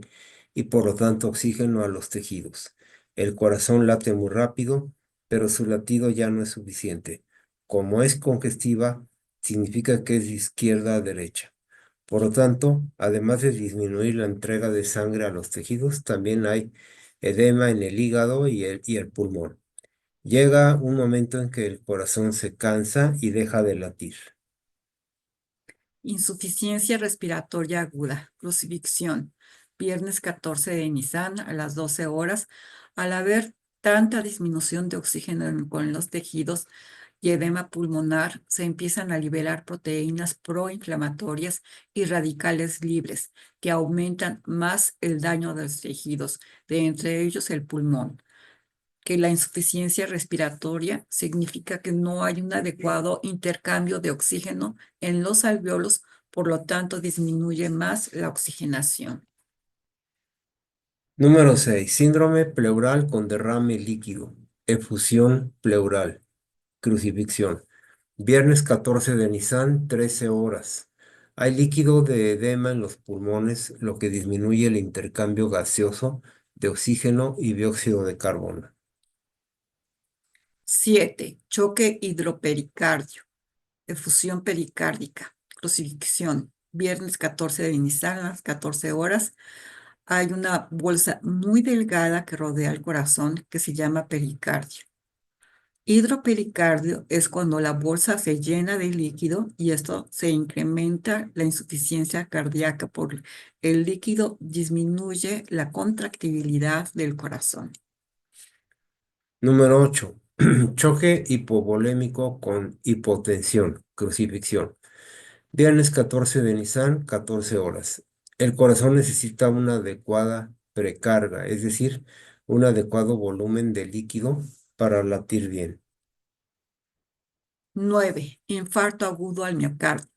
y por lo tanto oxígeno a los tejidos. El corazón late muy rápido, pero su latido ya no es suficiente. Como es congestiva, significa que es de izquierda a derecha. Por lo tanto, además de disminuir la entrega de sangre a los tejidos, también hay edema en el hígado y el pulmón. Llega un momento en que el corazón se cansa y deja de latir. Insuficiencia respiratoria aguda, crucifixión. Viernes 14 de Nisan a las 12 horas. Al haber tanta disminución de oxígeno con los tejidos y edema pulmonar, se empiezan a liberar proteínas proinflamatorias y radicales libres que aumentan más el daño de los tejidos, de entre ellos el pulmón. Que la insuficiencia respiratoria significa que no hay un adecuado intercambio de oxígeno en los alvéolos, por lo tanto disminuye más la oxigenación. Número 6. Síndrome pleural con derrame líquido. Efusión pleural. Crucifixión. Viernes 14 de Nisan, 13 horas. Hay líquido de edema en los pulmones, lo que disminuye el intercambio gaseoso de oxígeno y dióxido de carbono. 7. Choque hidropericardio. Efusión pericárdica. Crucifixión. Viernes 14 de Nisan a las 14 horas. Hay una bolsa muy delgada que rodea el corazón que se llama pericardio. Hidropericardio es cuando la bolsa se llena de líquido y esto se incrementa la insuficiencia cardíaca por el líquido, disminuye la contractibilidad del corazón. Número 8. Choque hipovolémico con hipotensión. Crucifixión. Viernes 14 de Nisan, 14 horas. El corazón necesita una adecuada precarga, es decir, un adecuado volumen de líquido para latir bien. 9. Infarto agudo al miocardio.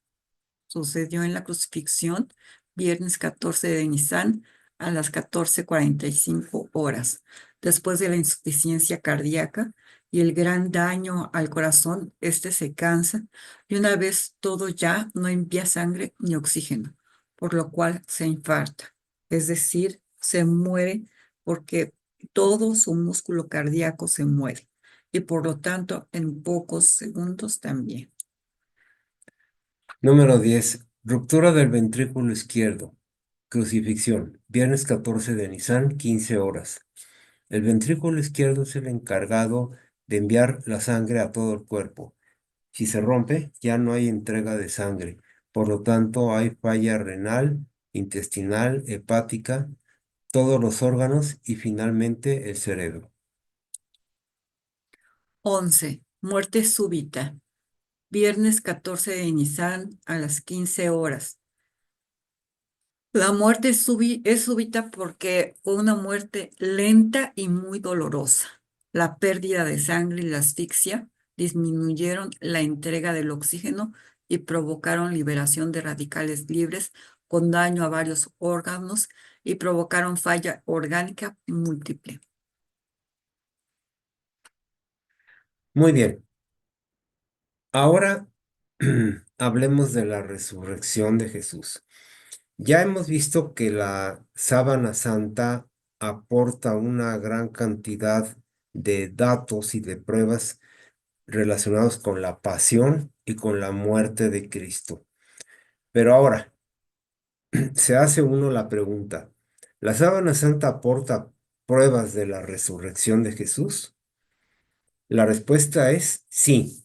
Sucedió en la crucifixión, viernes 14 de Nisan, a las 14:45 horas, después de la insuficiencia cardíaca y el gran daño al corazón. Este se cansa y una vez todo ya no envía sangre ni oxígeno, por lo cual se infarta, es decir, se muere porque todo su músculo cardíaco se muere y por lo tanto en pocos segundos también. Número 10. Ruptura del ventrículo izquierdo. Crucifixión. Viernes 14 de Nisan, 15 horas. El ventrículo izquierdo es el encargado de enviar la sangre a todo el cuerpo. Si se rompe, ya no hay entrega de sangre. Por lo tanto, hay falla renal, intestinal, hepática, todos los órganos y finalmente el cerebro. 11. Muerte súbita. Viernes 14 de Nisan a las 15 horas. La muerte es súbita porque fue una muerte lenta y muy dolorosa. La pérdida de sangre y la asfixia disminuyeron la entrega del oxígeno y provocaron liberación de radicales libres con daño a varios órganos y provocaron falla orgánica múltiple. Muy bien. Ahora hablemos de la resurrección de Jesús. Ya hemos visto que la sábana santa aporta una gran cantidad de datos y de pruebas relacionados con la pasión y con la muerte de Cristo. Pero ahora se hace uno la pregunta, ¿la sábana santa aporta pruebas de la resurrección de Jesús? La respuesta es sí,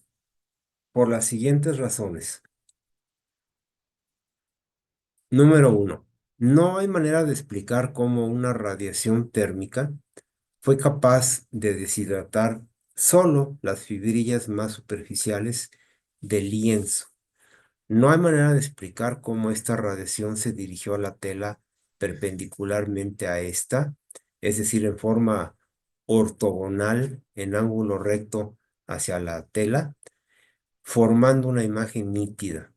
por las siguientes razones. Número 1. No hay manera de explicar cómo una radiación térmica fue capaz de deshidratar solo las fibrillas más superficiales del lienzo. No hay manera de explicar cómo esta radiación se dirigió a la tela perpendicularmente a esta, es decir, en forma ortogonal, en ángulo recto hacia la tela, formando una imagen nítida.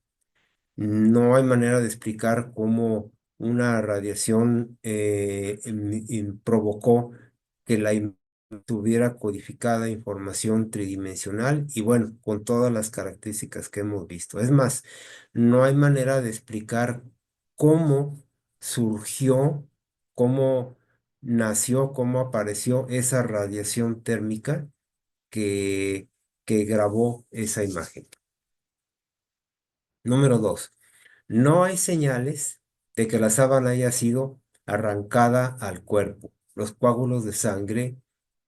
No hay manera de explicar cómo una radiación provocó que la tuviera codificada información tridimensional y bueno, con todas las características que hemos visto. Es más, no hay manera de explicar cómo surgió, cómo nació, cómo apareció esa radiación térmica que, que grabó esa imagen. Número 2. No hay señales de que la sábana haya sido arrancada al cuerpo. Los coágulos de sangre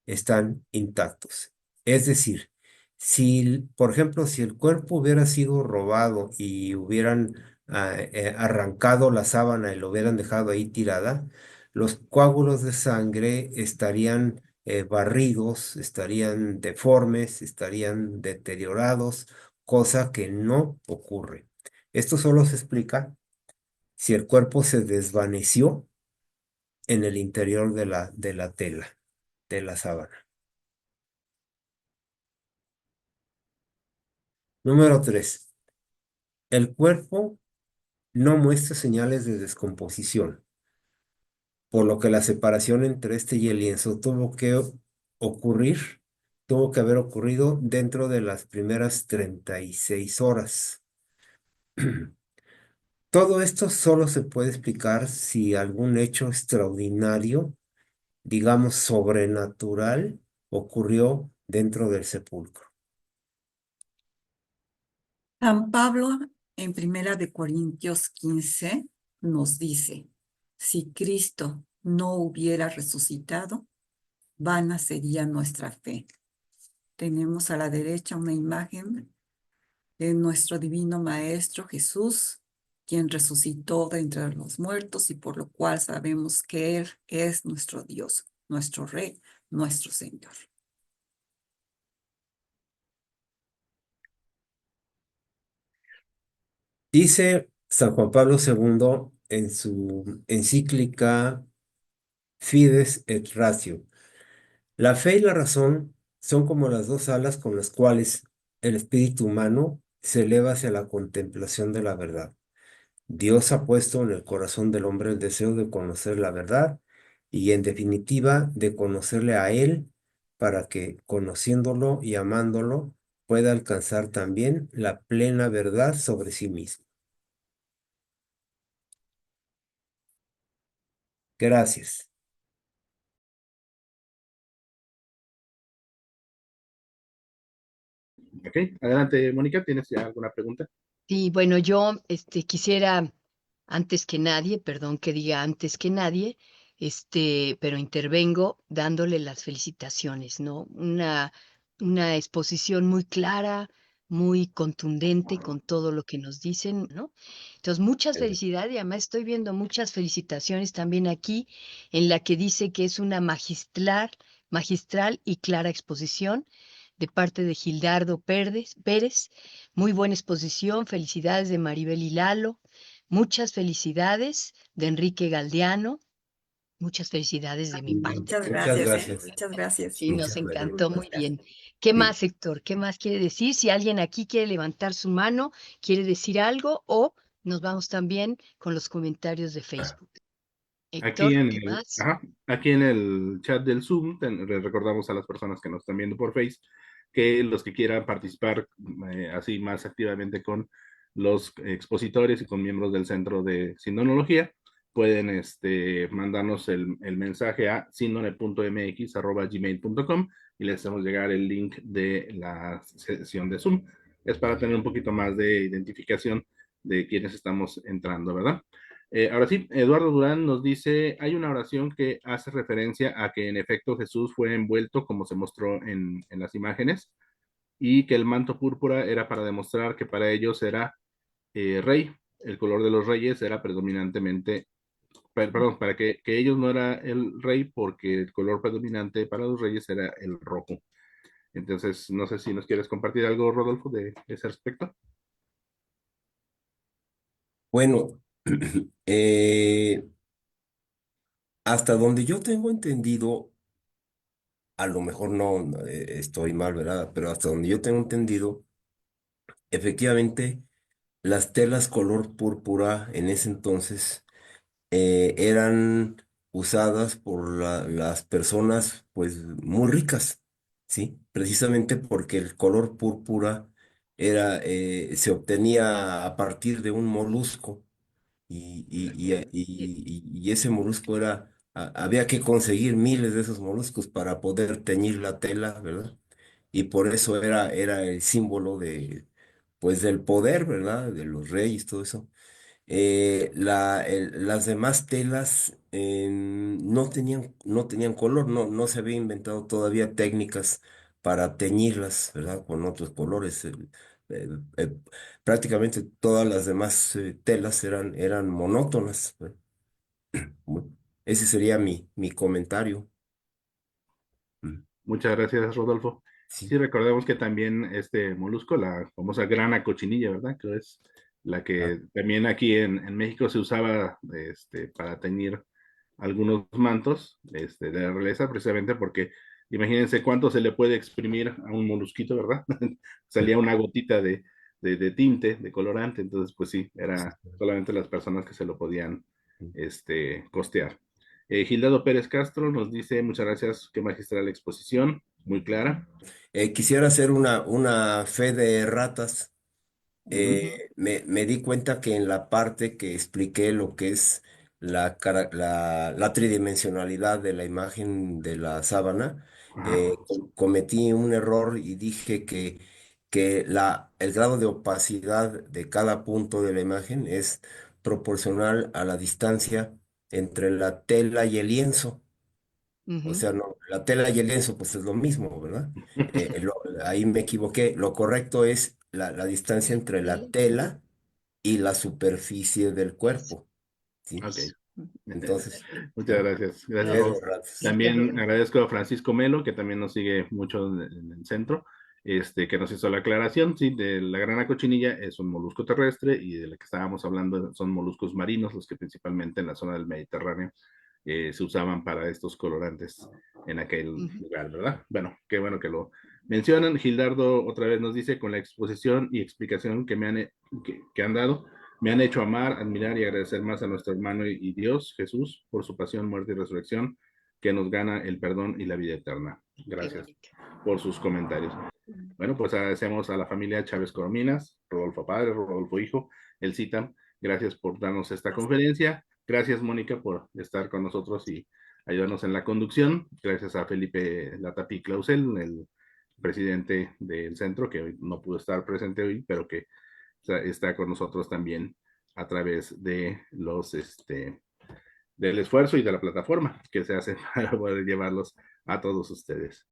están intactos. Es decir, si, por ejemplo, si el cuerpo hubiera sido robado y hubieran arrancado la sábana y lo hubieran dejado ahí tirada, los coágulos de sangre estarían barridos, estarían deformes, estarían deteriorados, cosa que no ocurre. Esto solo se explica si el cuerpo se desvaneció en el interior de la tela, de la sábana. Número 3. El cuerpo no muestra señales de descomposición, por lo que la separación entre este y el lienzo ocurrir, tuvo que haber ocurrido dentro de las primeras 36 horas. Todo esto solo se puede explicar si algún hecho extraordinario, digamos sobrenatural, ocurrió dentro del sepulcro. San Pablo en Primera de Corintios 15 nos dice, si Cristo no hubiera resucitado, vana sería nuestra fe. Tenemos a la derecha una imagen de nuestro divino Maestro Jesús, quien resucitó de entre los muertos y por lo cual sabemos que Él es nuestro Dios, nuestro Rey, nuestro Señor. Dice San Juan Pablo II en su encíclica Fides et Ratio, La fe y la razón son como las dos alas con las cuales el espíritu humano se eleva hacia la contemplación de la verdad. Dios ha puesto en el corazón del hombre el deseo de conocer la verdad y, en definitiva, de conocerle a Él para que, conociéndolo y amándolo, pueda alcanzar también la plena verdad sobre sí mismo. Gracias. Ok, adelante, Mónica, ¿tienes ya alguna pregunta? Sí, bueno, yo quisiera, antes que nadie, perdón que diga antes que nadie, pero intervengo dándole las felicitaciones, ¿no? Una exposición muy clara, muy contundente con todo lo que nos dicen, ¿no? Entonces, muchas felicidades y además estoy viendo muchas felicitaciones también aquí en la que dice que es una magistral y clara exposición de parte de Gildardo Pérez. Muy buena exposición, felicidades de Maribel y Lalo, muchas felicidades de Enrique Galdeano, muchas felicidades de mi parte. Muchas Muchas gracias, gracias. muchas gracias. Sí, nos Muchas encantó gracias. muy bien. ¿Qué Sí. más, Héctor? ¿Qué más quiere decir? Si alguien aquí quiere levantar su mano, quiere decir algo, o nos vamos también con los comentarios de Facebook. Aquí Héctor, en ¿qué el, más? ajá, aquí en el chat del Zoom les recordamos a las personas que nos están viendo por Face que los que quieran participar así más activamente con los expositores y con miembros del Centro de Sindonología pueden mandarnos el mensaje a sindone.mx@gmail.com y les hacemos llegar el link de la sesión de Zoom. Es para tener un poquito más de identificación de quienes estamos entrando, ¿verdad? Ahora sí, Eduardo Durán nos dice, hay una oración que hace referencia a que en efecto Jesús fue envuelto como se mostró en las imágenes y que el manto púrpura era para demostrar que para ellos era rey, el color de los reyes era predominantemente, perdón, para que ellos no era el rey porque el color predominante para los reyes era el rojo. Entonces, no sé si nos quieres compartir algo, Rodolfo, de ese aspecto. Bueno, hasta donde yo tengo entendido, a lo mejor no, estoy mal, ¿verdad? Pero hasta donde yo tengo entendido, efectivamente, las telas color púrpura en ese entonces eran usadas por las personas, pues, muy ricas, ¿sí? Precisamente porque el color púrpura se obtenía a partir de un molusco y ese molusco había que conseguir miles de esos moluscos para poder teñir la tela, ¿verdad? Y por eso era el símbolo pues, del poder, ¿verdad? De los reyes, todo eso. Las demás telas no tenían color, no se había inventado todavía técnicas para teñirlas, ¿verdad? Con otros colores. Eh, eh, Prácticamente todas las demás telas eran monótonas, ¿verdad? Bueno, ese sería mi comentario. Mm, Muchas gracias, Rodolfo. Sí. Sí, recordemos que también este molusco, la famosa grana cochinilla, ¿verdad? Que es la Ah, que también aquí en México se usaba para teñir algunos mantos de la realeza, precisamente porque imagínense cuánto se le puede exprimir a un molusquito, ¿verdad? Salía una gotita de tinte, de colorante, entonces pues sí, era solamente las personas que se lo podían costear. Gildardo Pérez Castro nos dice, muchas gracias, qué magistral exposición, muy clara. Quisiera hacer una fe de ratas. Ujú. Me di cuenta que en la parte que expliqué lo que es la tridimensionalidad de la imagen de la sábana, Ajá. cometí un error y dije que el grado de opacidad de cada punto de la imagen es proporcional a la distancia entre la tela y el lienzo. O Ujú. sea, no, la tela y el lienzo, pues es lo mismo, ¿verdad? Ahí me equivoqué. Lo correcto es la distancia entre la tela y la superficie del cuerpo, ¿sí? Ok. Entonces, Muchas ¿sí? gracias. Gracias, Fe de Raúl. ratas. También agradezco a Francisco Melo, que también nos sigue mucho en el centro, que nos hizo la aclaración, sí, de la grana cochinilla es un molusco terrestre y de la que estábamos hablando son moluscos marinos, los que principalmente en la zona del Mediterráneo se usaban para estos colorantes en aquel lugar, ¿verdad? Bueno, qué bueno que lo mencionan. Gildardo otra vez nos dice, con la exposición y explicación que han dado, me han hecho amar, admirar y agradecer más a nuestro hermano y Dios, Jesús, por su pasión, muerte y resurrección, que nos gana el perdón y la vida eterna. Gracias por sus comentarios. Bueno, pues agradecemos a la familia Chávez Corominas, Rodolfo Padre, Rodolfo Hijo, el CITAM. Gracias por darnos esta conferencia. Gracias, Mónica, por estar con nosotros y ayudarnos en la conducción. Gracias a Felipe Latapí Clausel, el presidente del centro, que hoy no pudo estar presente hoy, pero que está con nosotros también a través de del esfuerzo y de la plataforma que se hace para poder llevarlos a todos ustedes.